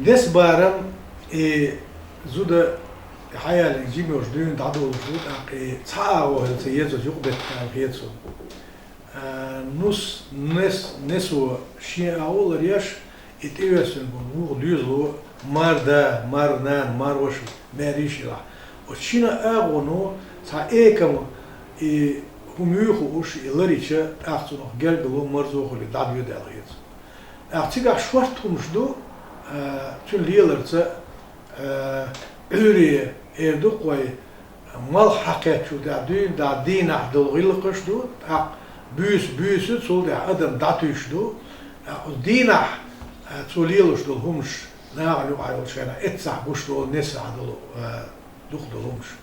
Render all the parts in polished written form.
Des barem zuda hayal jimiyor düğün dadı olur ta o helse yezo yok bet yezo nus nesu şia olur yaş itiyorsun bu lüzlu marda marnan marvoş merişla o çina ağonu ta ekam humuyuhu uş ileriçe ahtuno gelgulu marzuhuli dadyo delgit Artık şvart olmuştu, tüm liyalarca ürüye evde koy mal hakikati da din ahdolgıyla kıştı, büyüsü solda adam datüştü, dinah soliyoruştu humuş, ne alu ayol şeyler etsah buştu nesa adolu duhdu humuş.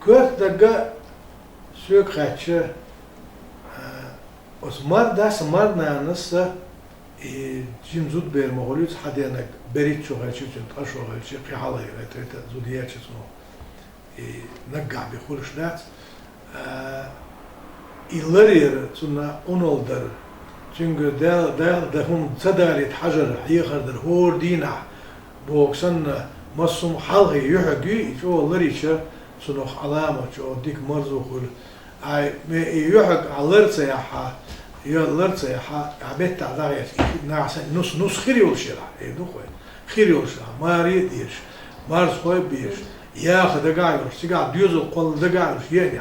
Kört daga sökçe Osmar da smar nanısa cimzud bermoğulüz hadiyanak berit çoğalçı için taş çoğalçı kihalayı retrete zudiyaçı sonu naggabi khuluşlat illeri sonra onoldur çünkü da hum sadarit hajar yıkardır hor dina bu oksan masum halgı yuhgi çoğulları için sonra alama çoğu dik marzuhul ay yuhg alırsa ya يالرت عبيت تعذايش ناس نص خير يولشلا يدو خوي خير يولشلا ما يريد يش مارس خوي بيش ياخذ دقايق سيقع ديوزو قل دقايق يعني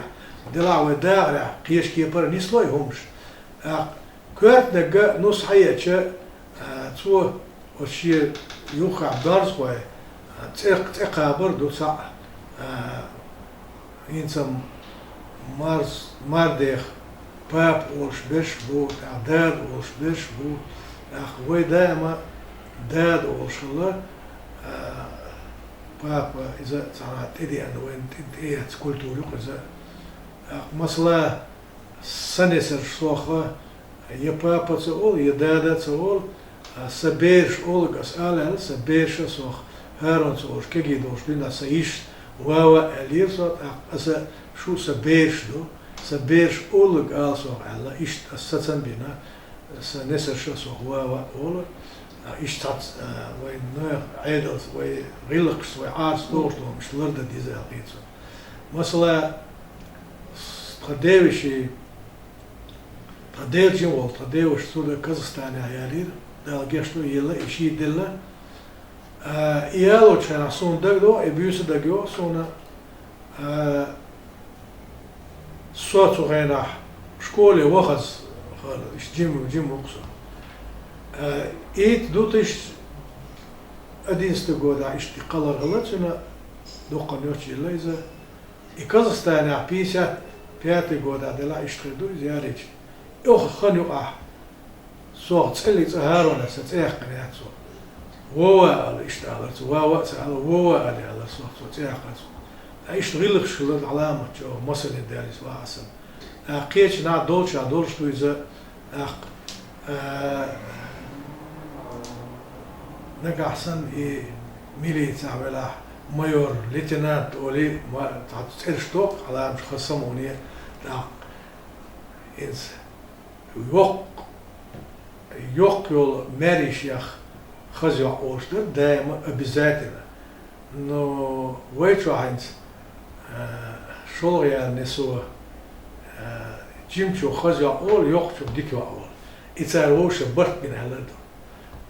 دلع وداغرع قيش كيبر نيسلوي همش كوات نقا نص حياتش تو وشي يوقع دارس خوي تقابر دو ساعة إنسان مارديخ باب أولش بيش بو تعداد أولش بيش بو أخوي دائما داد أولش الله باب إذا صارت إدي أنا وين إيه كولتوري إذا مثلا سنة سر صوخة يباب تقول يداد تقول سبيرش أول أسأله سبيرش صوخ هارون صوخ كي دوش بينا سيش واوا ألير صوت أسا شو سبيرش دو سبيرش أولك آسوق على إيش أساسا بنا سنسر شو سوق أولك إيش تات وين نوع عيدل وين غلقس وين عارس دوش لهم مش لرد ديزل قيتو مثلا تقديوشي تقديوشي وول تقديوش سودا كازاخستان عيالير دال جشتو يلا إشي دلا إيالو كان صون دقدو إبيوس دقيو صونا صوت غينا شكولي وخز إيش جيم وقصو إيت دوتش أدين ستقودا إيش تقلر غلط سنة دوقا نيوتش إلا إذا إكازستان عبيسة بياتي قودا دلا إيش تخدو زياريش إوخ خانيو صوت تسألي تهارونا ستيخ قنيات صوت ووا على إيش تعالت ووا سأل ووا على صوت تيخ إيش تغيلك شغلات علامة جو مثلا دارس واسم قيش نا دولش تو إذا نجا أحسن ميلي تعمله مايور ليتنانت أولي ما تعرفش توق على مش خصموني لا إنس يوق يول ماريش يخ خزيع أوشتر دائما بزاتنا نو ويتشو هينس شغل نسوا جيمشو خزيع أول يوقشو ديكوا أول إتساروش برت من هالدو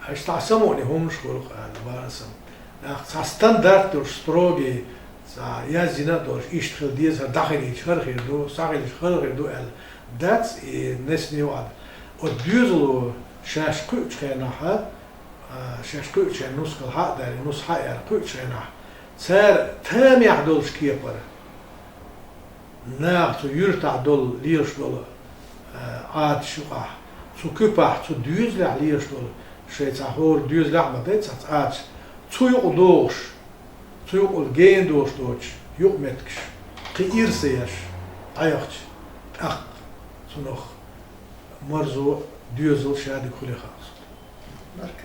هاش تعسموني هم شغل بارسم ستاندرد ستروجي يا زينة دوش إشتغل ديز داخلي شهر غير دو ساقي شهر غير دو ال دات نسني وعد وديوزلو شاش كوتش كنا ها شاش كوتش نص كل حق داري نص حق يعني كوتش كنا صار تام يحدولش كيبر ناق تو يرتع دول ليرش دول عاد شقح تو كبح تو ديوزلع ليرش دول شيء هور ديوزلع ما بيت عاد تو يقدوش تو يقول جين دوش دوش يقمتكش قير سياش عيقش أخ تو نخ مرزو ديوزل شادي كل خاص